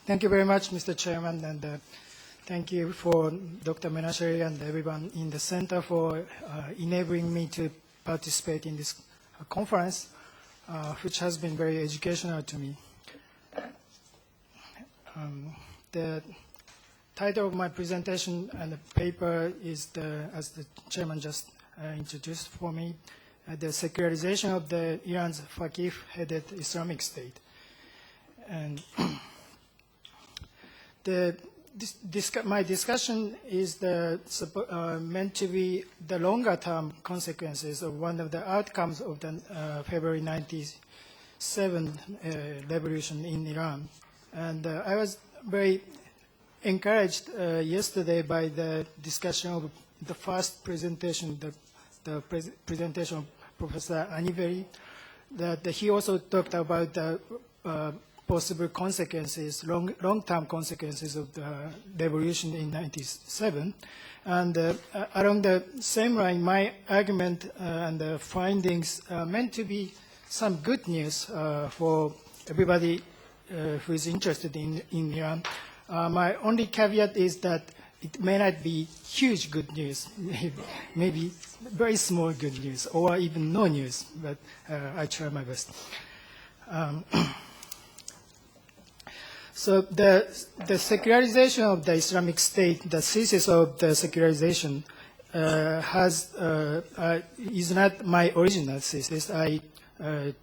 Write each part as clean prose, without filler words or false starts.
Thank you very much, Mr. Chairman, and thank you for Dr. Menasheri and everyone in the center for enabling me to participate in this conference, which has been very educational to me. The title of my presentation and the paper is, as the chairman just introduced for me, the secularization of the Iran's Faqih-headed Islamic State. And my discussion is meant to be the longer-term consequences of one of the outcomes of the February 97 revolution in Iran. And I was very encouraged yesterday by the discussion of the first presentation, the presentation of Professor Aniveri, that he also talked about the possible consequences, long-term consequences of the revolution in 97. And along the same line, my argument and the findings are meant to be some good news for everybody who is interested in Iran. My only caveat is that it may not be huge good news, maybe very small good news, or even no news, but I try my best. So the secularization of the Islamic State, the thesis of the secularization is not my original thesis. I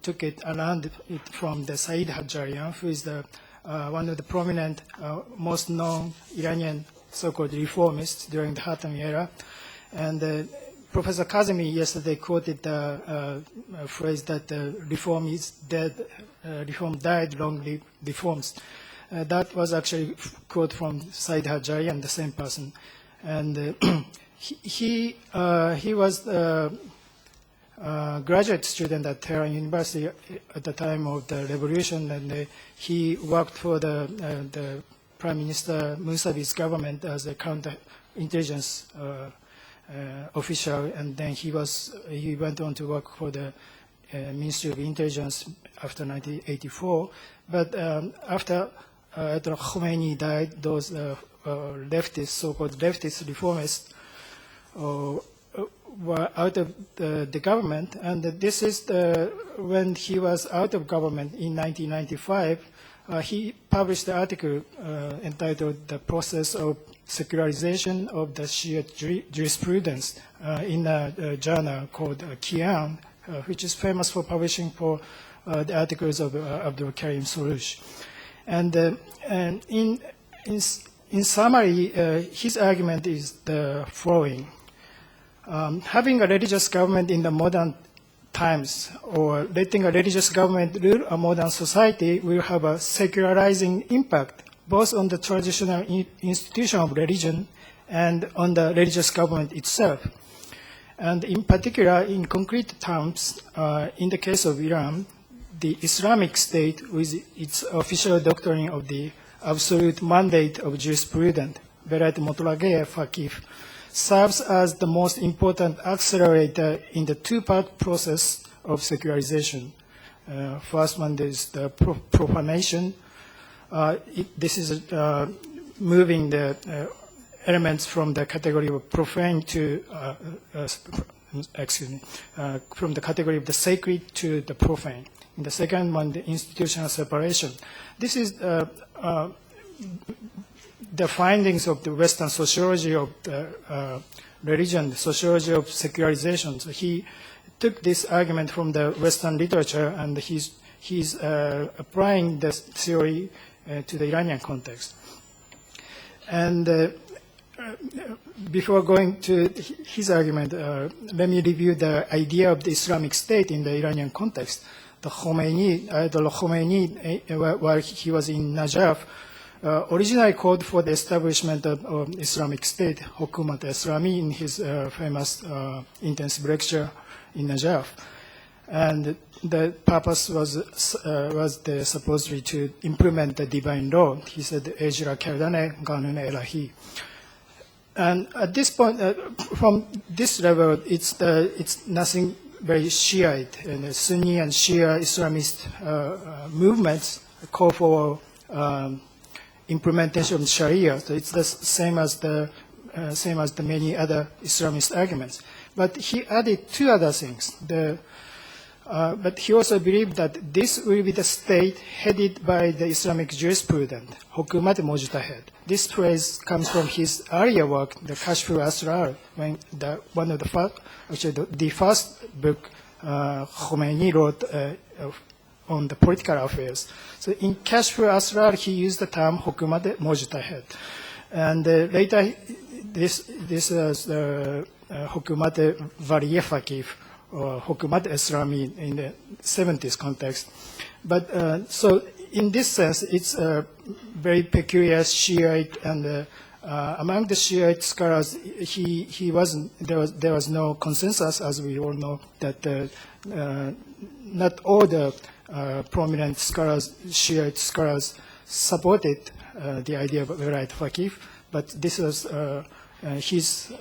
took it around it from the Said Hajjarian, who is one of the prominent, most known Iranian so-called reformists during the Khatami era. And Professor Kazemi yesterday quoted the phrase that reform is dead, reform died, long live reforms. That was actually a quote from Said Hajjarian, the same person. And he was a graduate student at Tehran University at the time of the revolution, and he worked for the Prime Minister Musavi's government as a counterintelligence official, and then he went on to work for the Ministry of Intelligence after 1984. But after Khomeini died, those leftist, so-called leftist reformists were out of the government, and this is when he was out of government in 1995. He published an article entitled "The Process of Secularization of the Shia Jurisprudence" in a journal called Kian, which is famous for publishing for the articles of Abdul Karim Soroush. And in summary, his argument is the following. Having a religious government in the modern times, or letting a religious government rule a modern society, will have a secularizing impact both on the traditional institution of religion and on the religious government itself. And in particular, in concrete terms, in the case of Iran, the Islamic State, with its official doctrine of the absolute mandate of jurisprudence, Velayat Mutlaqah Faqih, serves as the most important accelerator in the two-part process of secularization. First one is the profanation. This is moving the elements from the category of profane to, from the category of the sacred to the profane. In the second one, the institutional separation. This is the findings of the Western sociology of religion, the sociology of secularization. So he took this argument from the Western literature, and he's applying this theory to the Iranian context. And before going to his argument, let me review the idea of the Islamic State in the Iranian context. The Khomeini, while he was in Najaf, originally called for the establishment of Islamic State, Hukumat Islami, in his famous intensive lecture in Najaf. And the purpose was supposedly to implement the divine law. He said, Ejra kardane ganun elahi. And at this point, from this level, it's nothing very Shiite. And Sunni and Shia Islamist movements call for implementation of Sharia. So it's the same as the many other Islamist arguments. But he added two other things. But he also believed that this will be the state headed by the Islamic jurisprudent, Hukumat Mujtahid. This phrase comes from his earlier work, the Kashf al-Asrar, when the first book Khomeini wrote on the political affairs. So in Kashf al-Asrar, he used the term Hukumat Mujtahid. And later, this is Hukumat Variye Faqih, or Hukumat Islami in the 70s context. But so in this sense, it's a very peculiar Shiite, and among the Shiite scholars, he wasn't. There was no consensus, as we all know, that not all the prominent scholars, Shiite scholars, supported the idea of Variye Faqih, but this was his.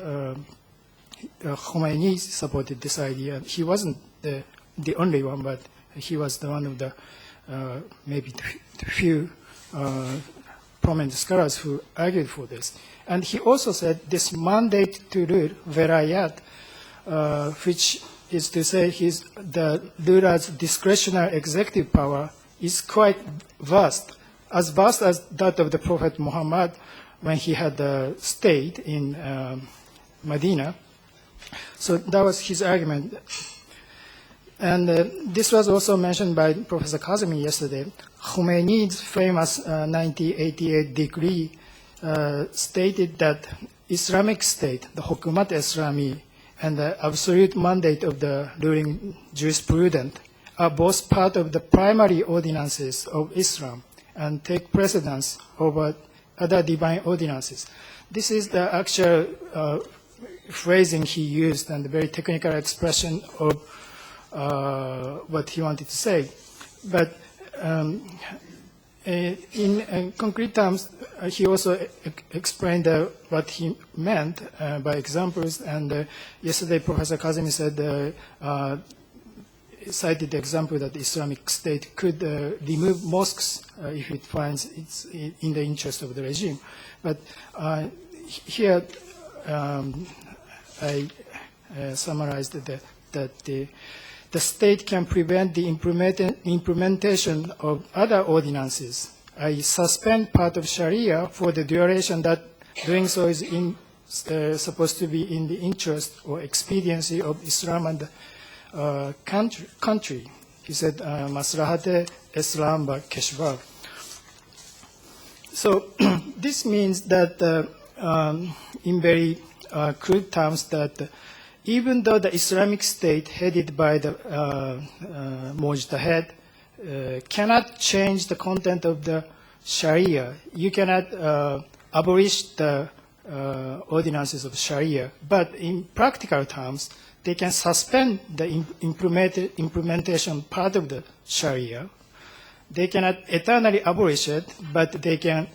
Khomeini supported this idea. He wasn't the only one, but he was the one of the maybe the few prominent scholars who argued for this. And he also said this mandate to rule, Verayat, which is to say the ruler's discretionary executive power is quite vast as that of the Prophet Muhammad when he had stayed in Medina. So that was his argument. And this was also mentioned by Professor Kazemi yesterday. Khomeini's famous 1988 decree stated that Islamic State, the Hukumat Islami, and the absolute mandate of the ruling jurisprudent are both part of the primary ordinances of Islam and take precedence over other divine ordinances. This is the actual phrasing he used and the very technical expression of what he wanted to say. But in concrete terms, he also explained what he meant by examples. And yesterday, Professor Kazemi said, cited the example that the Islamic State could remove mosques if it finds it's in the interest of the regime. But here, I summarized that the state can prevent the implementation of other ordinances. I suspend part of Sharia for the duration that doing so is supposed to be in the interest or expediency of Islam and the country. He said, Maslahat Islam ba Keshvar. So this means that in very crude terms that even though the Islamic State headed by the Mujtahid cannot change the content of the Sharia, you cannot abolish the ordinances of Sharia, but in practical terms, they can suspend the implementation part of the Sharia. They cannot eternally abolish it, but they can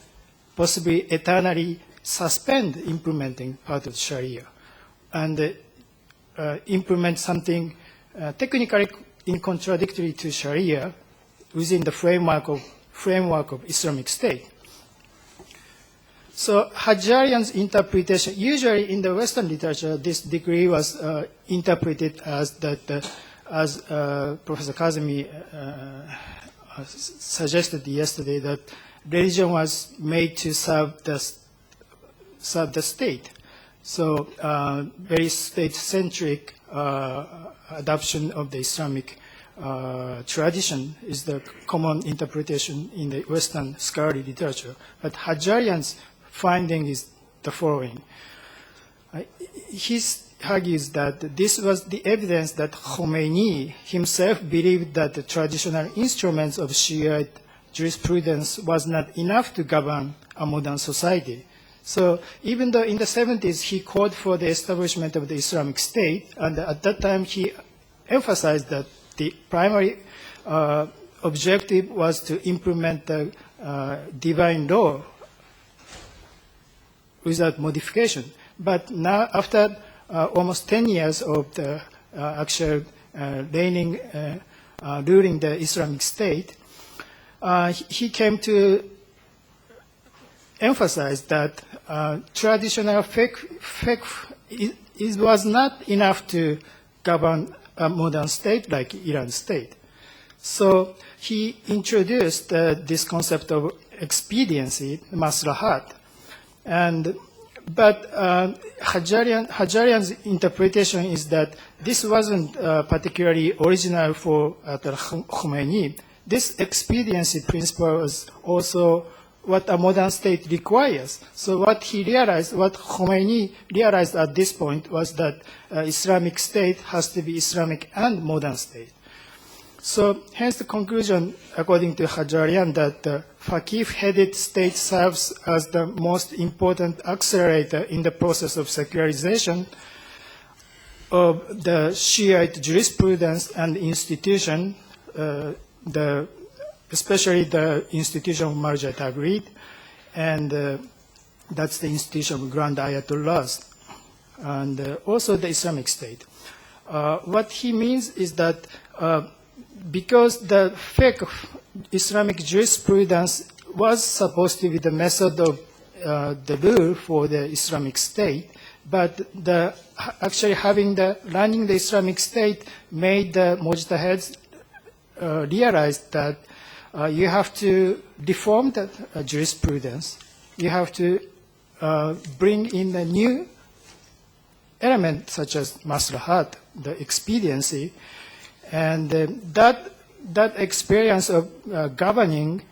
possibly eternally suspend implementing part of Sharia and implement something technically in contradictory to Sharia within the framework of Islamic State. So Hajjarian's interpretation, usually in the Western literature, this decree was interpreted as that, as Professor Kazemi suggested yesterday, that religion was made to serve the state. So very state-centric adoption of the Islamic tradition is the common interpretation in the Western scholarly literature. But Hajjarian's finding is the following. He argues that this was the evidence that Khomeini himself believed that the traditional instruments of Shiite jurisprudence was not enough to govern a modern society. So even though in the 70s he called for the establishment of the Islamic State, and at that time he emphasized that the primary objective was to implement the divine law without modification. But now, after almost 10 years of the actual ruling the Islamic State, he came to emphasized that traditional it was not enough to govern a modern state like Iran state. So he introduced this concept of expediency, maslahat, but Hajarian's interpretation is that this wasn't particularly original for Khomeini. This expediency principle was also what a modern state requires. So what Khomeini realized at this point was that Islamic state has to be Islamic and modern state. So hence the conclusion, according to Hajarian, that the Faqih-headed state serves as the most important accelerator in the process of secularization of the Shiite jurisprudence and institution, especially the institution of Marja Tagrid, and that's the institution of Grand Ayatollahs, and also the Islamic State. What he means is that because the fiqh Islamic jurisprudence was supposed to be the method of the rule for the Islamic State, but actually running the Islamic State made the mujtahids realize that you have to reform the jurisprudence. You have to bring in a new element such as maslahat, the expediency, and that experience of governing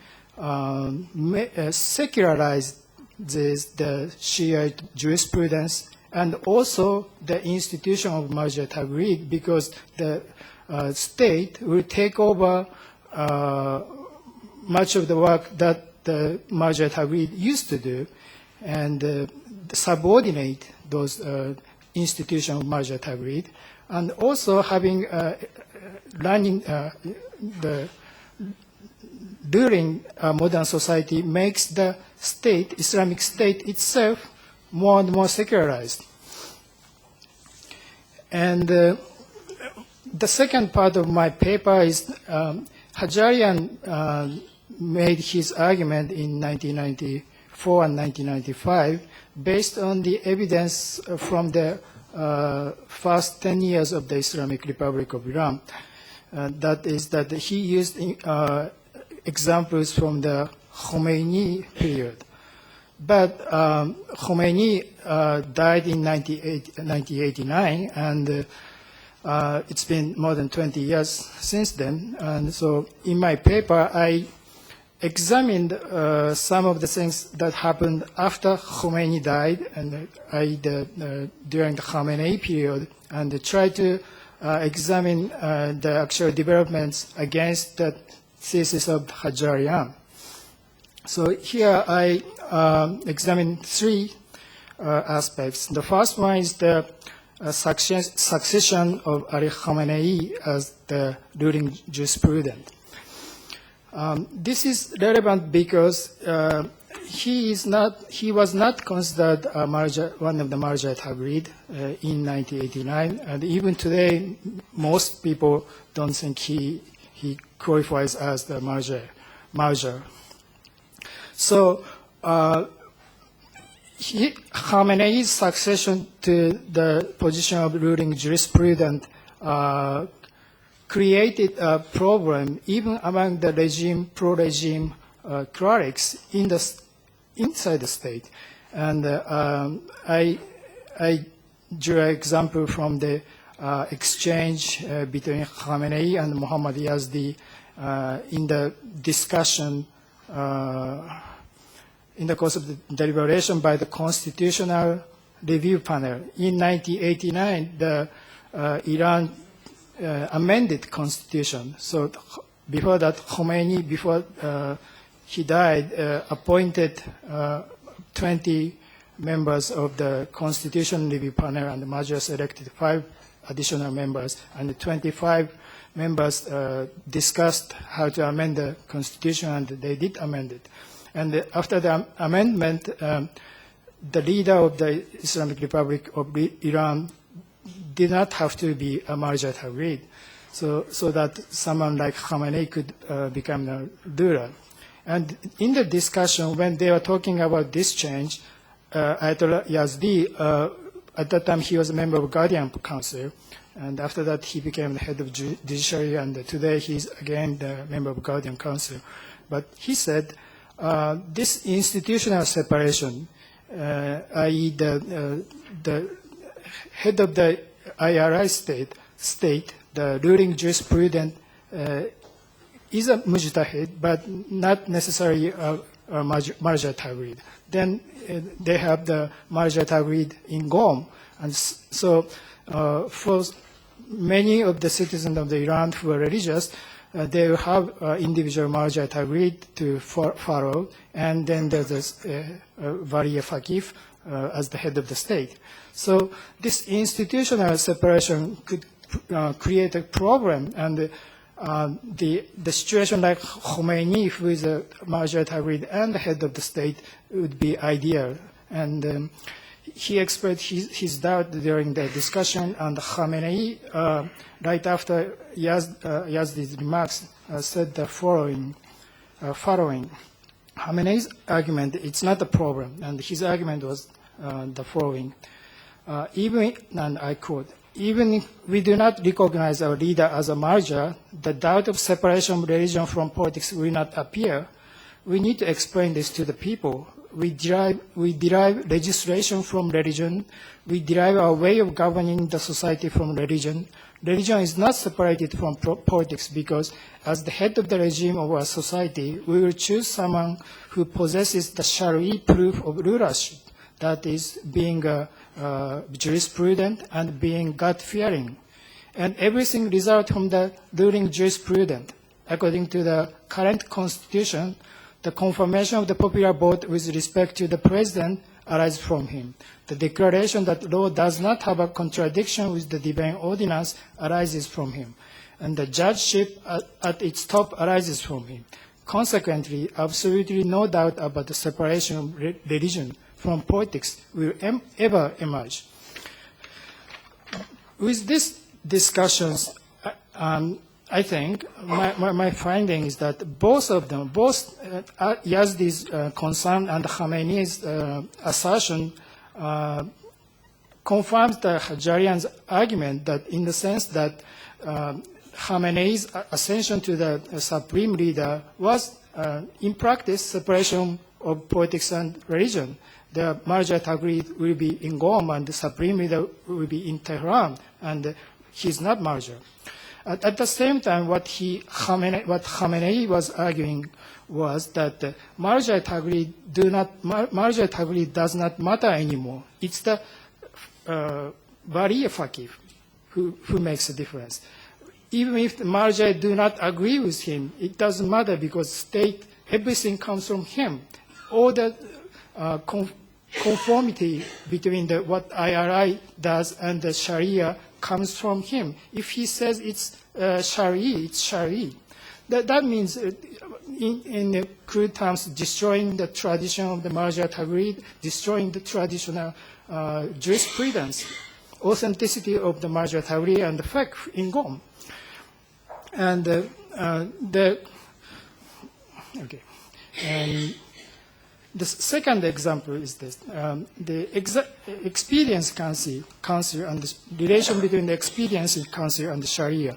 secularized the Shiite jurisprudence and also the institution of Marja Tagrid, because the state will take over much of the work that the Marja Tagrid used to do and subordinate those institutions of Marja Tagrid, and also having running during modern society makes the state, Islamic State itself, more and more secularized. And the second part of my paper is Hajarian made his argument in 1994 and 1995 based on the evidence from the first 10 years of the Islamic Republic of Iran. That is that he used examples from the Khomeini period. But Khomeini died in 1989, and it's been more than 20 years since then. And so in my paper, I examined some of the things that happened after Khomeini died and during the Khamenei period, and tried to examine the actual developments against the thesis of Hajarian. So here I examine three aspects. The first one is the succession of Ali Khamenei as the ruling jurisprudent. This is relevant because he was not considered one of the Marja Tagrid in 1989, and even today, most people don't think he qualifies as the Marja. So Khamenei's succession to the position of ruling jurisprudent created a problem even among the pro-regime clerics inside the state. And I drew an example from the exchange between Khamenei and Muhammad Yazdi in the discussion in the course of the deliberation by the Constitutional Review Panel. In 1989, the Iran amended constitution. So before that, Khomeini, before he died, appointed 20 members of the Constitution Review Panel, and the Majlis elected 5 additional members, and the 25 members discussed how to amend the constitution, and they did amend it. And after the amendment, the leader of the Islamic Republic of Iran did not have to be a Marja Tagrid, so that someone like Khamenei could become the ruler. And in the discussion, when they were talking about this change, Ayatollah Yazdi, at that time he was a member of Guardian Council, and after that he became the head of judiciary, and today he's again the member of Guardian Council. But he said this institutional separation, i.e. the head of the IRI state, the ruling jurisprudent, is a mujtahid, but not necessarily a marja tagrid. Then they have the marja tagrid in Qom. And so for many of the citizens of the Iran who are religious, they will have individual marja tagrid to follow, and then there's this Wali Faqih as the head of the state. So this institutional separation could create a problem, and the situation like Khomeini, who is a marja tagrid and the head of the state, would be ideal. And he expressed his doubt during the discussion, and Khamenei, right after Yazdi's remarks, said the following. Khamenei's argument, it's not a problem, and his argument was the following. Even, and I quote, even if we do not recognize our leader as a marja, the doubt of separation of religion from politics will not appear. We need to explain this to the people. We derive legislation from religion. We derive our way of governing the society from religion. Religion is not separated from politics because, as the head of the regime of our society, we will choose someone who possesses the Shari'i proof of rulership, that is, being jurisprudent and being God-fearing. And everything results from the ruling jurisprudent. According to the current constitution, the confirmation of the popular vote with respect to the president arises from him. The declaration that law does not have a contradiction with the divine ordinance arises from him. And the judgeship at its top arises from him. Consequently, absolutely no doubt about the separation of religion from politics will ever emerge. With these discussions, I think my finding is that both of them, both Yazdi's concern and Khamenei's assertion, confirms the Hajarian's argument that in the sense that Khamenei's ascension to the supreme leader was, in practice, separation of politics and religion. The marja tagrid will be in Qom, and the supreme leader will be in Tehran, and he's not marja. At the same time, what Khamenei was arguing was that marja tagrid does not matter anymore. It's the Wali Faqih who makes a difference. Even if the marja do not agree with him, it doesn't matter because everything comes from him. All the conformity between what IRI does and the Sharia comes from him. If he says it's Shari, it's Shari. That means, in crude terms, destroying the tradition of the marja tagrid, destroying the traditional jurisprudence, authenticity of the marja tagrid and the fact in Qom. And the second example is this. The Experience Council and the relation between the Experience Council and the Sharia.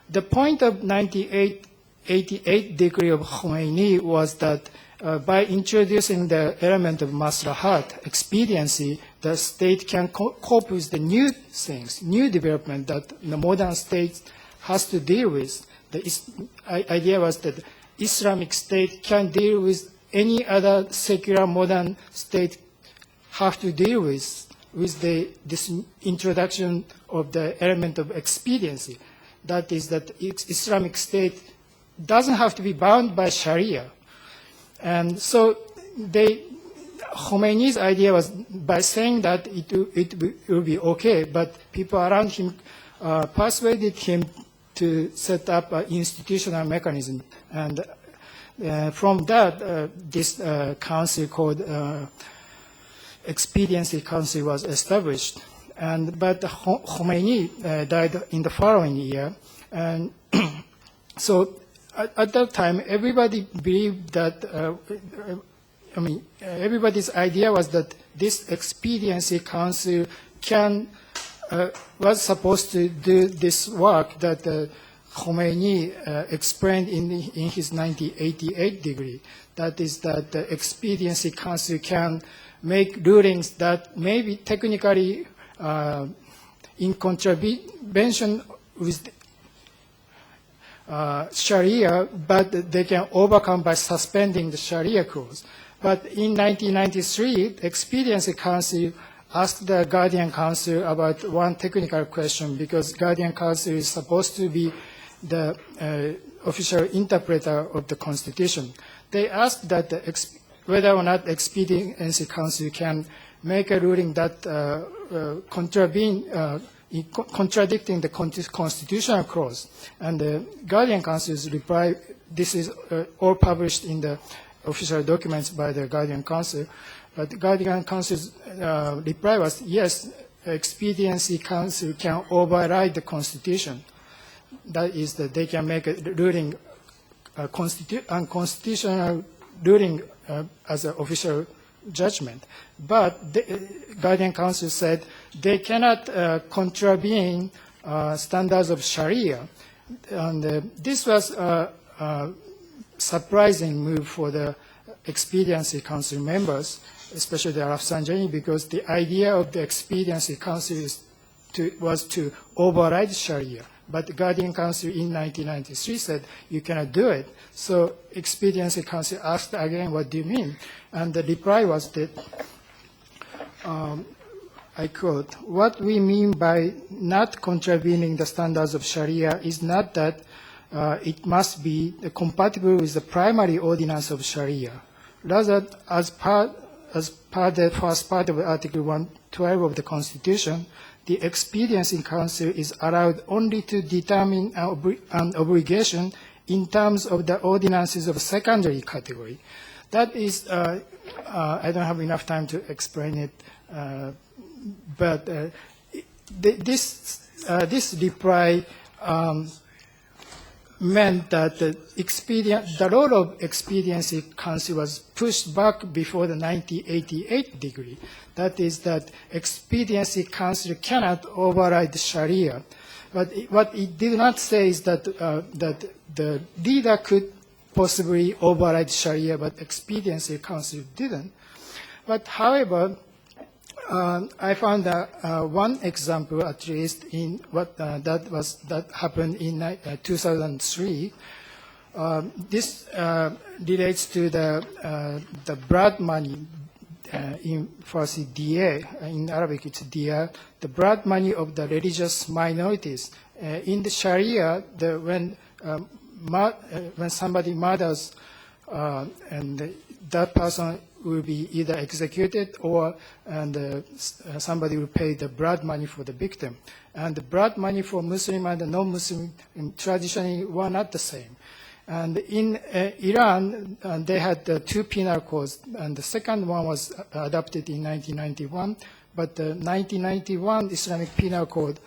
The point of 1988 decree of Khomeini was that by introducing the element of maslahat, expediency, the state can cope with the new things, new development that the modern state has to deal with. The idea was that Islamic State can deal with any other secular modern state have to deal with this introduction of the element of expediency. That is that Islamic State doesn't have to be bound by Sharia. And so Khomeini's idea was by saying that it will be okay, but people around him persuaded him to set up an institutional mechanism. And from that, this council called Expediency Council was established. But Khomeini died in the following year. And so at that time, everybody believed that, everybody's idea was that this expediency council was supposed to do this work that Khomeini explained in his 1988 degree. That is that the expediency council can make rulings that may be technically in contravention with Sharia, but they can overcome by suspending the Sharia clause. But in 1993, the Expediency Council asked the Guardian Council about one technical question, because Guardian Council is supposed to be the official interpreter of the Constitution. They asked that whether or not the Expediency Council can make a ruling that contradicting the constitutional clause. And the Guardian Council's reply, this is all published in the official documents by the Guardian Council, but the Guardian Council's reply was, yes, the Expediency Council can override the Constitution. That is that they can make a ruling, unconstitutional ruling as an official judgment. But the Guardian Council said they cannot contravene standards of Sharia. And this was a surprising move for the Expediency Council members, especially the Rafsanjani, because the idea of the Expediency Council was to override Sharia. But the Guardian Council in 1993 said, you cannot do it. So Expediency Council asked again, what do you mean? And the reply was that, I quote, what we mean by not contravening the standards of Sharia is not that it must be compatible with the primary ordinance of Sharia. Rather, as part the first part of Article 112 of the Constitution, the Expediency Council is allowed only to determine an obligation in terms of the ordinances of secondary category. That is, I don't have enough time to explain it, but this reply meant that the role of Expediency Council was pushed back before the 1988 degree. That is that Expediency Council cannot override the Sharia. But what it did not say is that, that the leader could possibly override Sharia, but Expediency Council didn't. But however, I found one example, at least, in what that happened in 2003. This relates to the blood money. In Farsi, diya, in Arabic it's diya, the blood money of the religious minorities. In the Sharia, when somebody murders and that person will be either executed or somebody will pay the blood money for the victim. And the blood money for Muslim and the non-Muslim traditionally were not the same. And in Iran, they had two penal codes, and the second one was adopted in 1991, but the 1991 Islamic Penal Code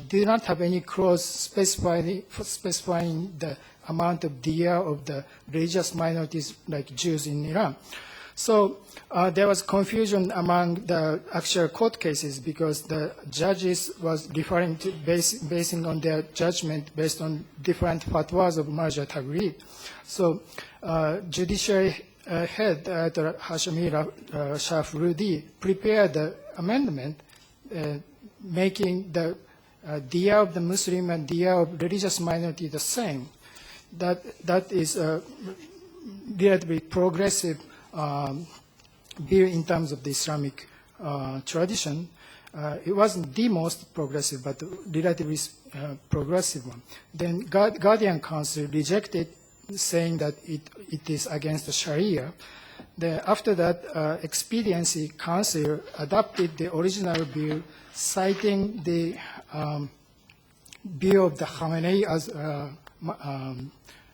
did not have any clause specifying the amount of diya of the religious minorities like Jews in Iran. So there was confusion among the actual court cases because the judges was referring to basing on their judgment based on different fatwas of Marja Tagrid. So judiciary head Hashemi Shafrudi prepared the amendment making the diya of the Muslim and diya of religious minority the same. That is a relatively progressive view in terms of the Islamic tradition. It wasn't the most progressive, but relatively progressive one. Then Guardian Council rejected, saying that it is against the Sharia. After that, Expediency Council adopted the original bill, citing the bill of the Khamenei as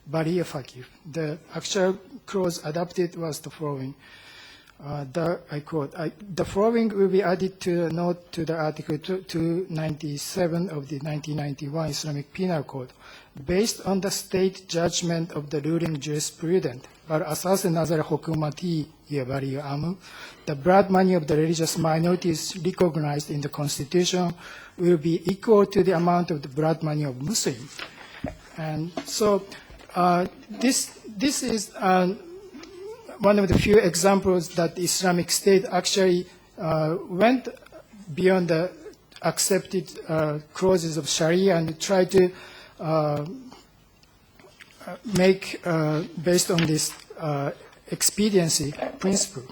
Bariya Fakir. The actual clause adopted was the following. I quote, the following will be added to a note to the Article 297 of the 1991 Islamic Penal Code. Based on the state judgment of the ruling jurisprudence, بر اساس نظر حکومتی برای امر, the blood money of the religious minorities recognized in the constitution will be equal to the amount of the blood money of Muslims. And so this is one of the few examples that the Islamic State actually went beyond the accepted clauses of Sharia and tried to make based on this expediency principle.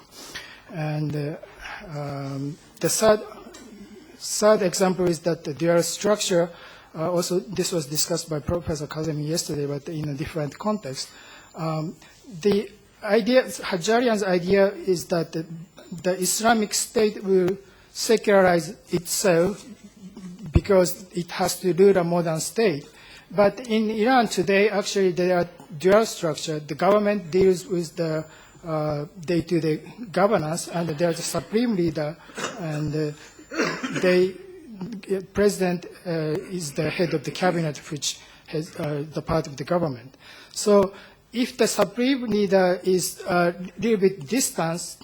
And the third example is that the dual structure, also this was discussed by Professor Kazemi yesterday, but in a different context. The idea, Hajjarian's idea is that the Islamic State will secularize itself because it has to rule a modern state. But in Iran today, actually, there are dual structure. The government deals with the day-to-day governance, and there's a supreme leader, and the president is the head of the cabinet, which has the part of the government. So if the supreme leader is a little bit distant,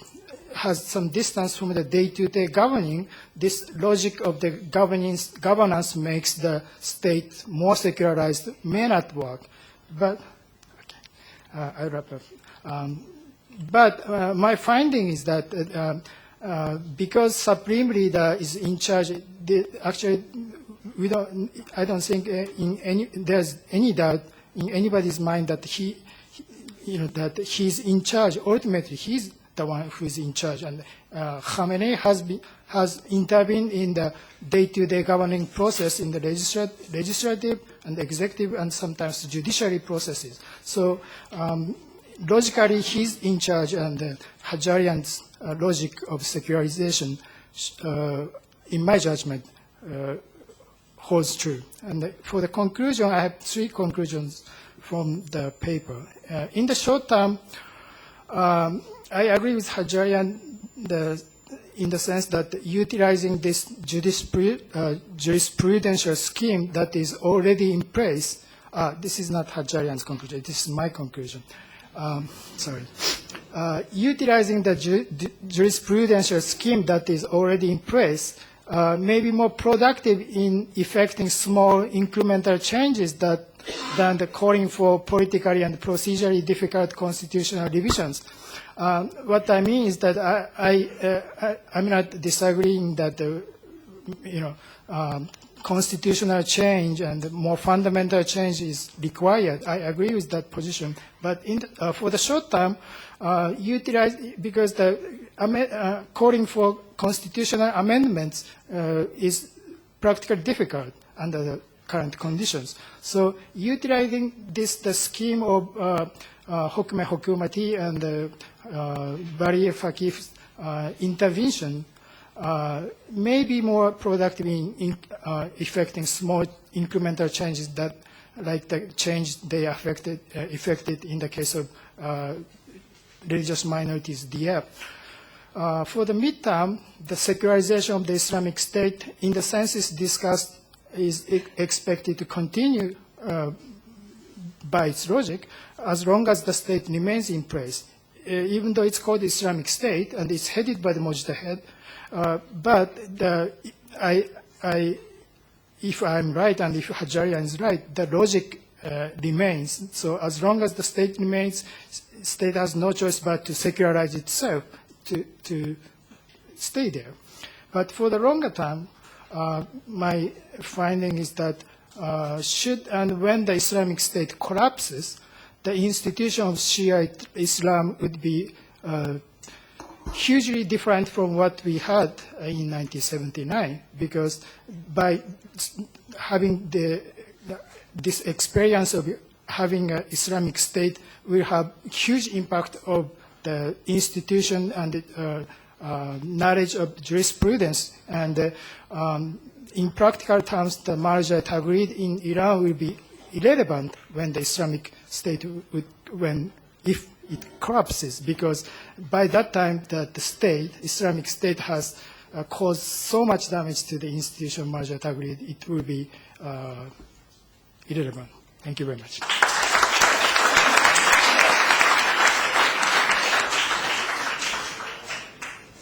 has some distance from the day-to-day governing, this logic of the governance makes the state more secularized, may not work. But, okay, I wrap up. But my finding is that because supreme leader is in charge, actually, I don't think there's any doubt in anybody's mind that that he's in charge. Ultimately, he's the one who is in charge. And Khamenei has intervened in the day-to-day governing process in the legislative and executive and sometimes judiciary processes. So logically, he's in charge, and Hajjarian's logic of secularization, in my judgment, holds true. And for the conclusion, I have three conclusions from the paper. In the short term, I agree with Hajjarian in the sense that utilizing this jurisprudential scheme that is already in place, this is not Hajjarian's conclusion, this is my conclusion. Utilizing the jurisprudential scheme that is already in place may be more productive in effecting small incremental changes than the calling for politically and procedurally difficult constitutional revisions. What I mean is that I'm not disagreeing that constitutional change and more fundamental change is required. I agree with that position. But for the short term, because the calling for constitutional amendments is practically difficult under the current conditions. So utilizing the scheme of Hukm Hukumati and Bari Faqih's intervention may be more productive in effecting small incremental changes that, like the change they effected in the case of religious minorities there. For the midterm, the secularization of the Islamic State, in the senses discussed, is expected to continue by its logic as long as the state remains in place. Even though it's called Islamic State and it's headed by the Mujtahid, but if I'm right and if Hajjarian is right, the logic remains. So as long as the state remains, state has no choice but to secularize itself to stay there. But for the longer term, my finding is that should and when the Islamic State collapses, the institution of Shia Islam would be hugely different from what we had in 1979, because by having this experience of having an Islamic State will have huge impact of the institution and knowledge of jurisprudence. And in practical terms, the Marja Tagrid in Iran will be irrelevant when the Islamic State would, if it collapses because by that time the state, Islamic State, has caused so much damage to the institution Marja Tagrid, it will be irrelevant. Thank you very much.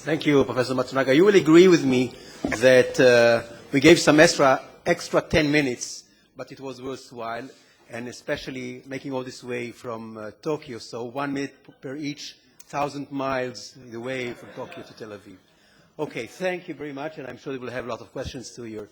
Thank you, Professor Matsunaga. You will agree with me that we gave some extra 10 minutes, but it was worthwhile, and especially making all this way from Tokyo, so 1 minute per each 1,000 miles the way from Tokyo to Tel Aviv. Okay, thank you very much, and I'm sure we will have a lot of questions to your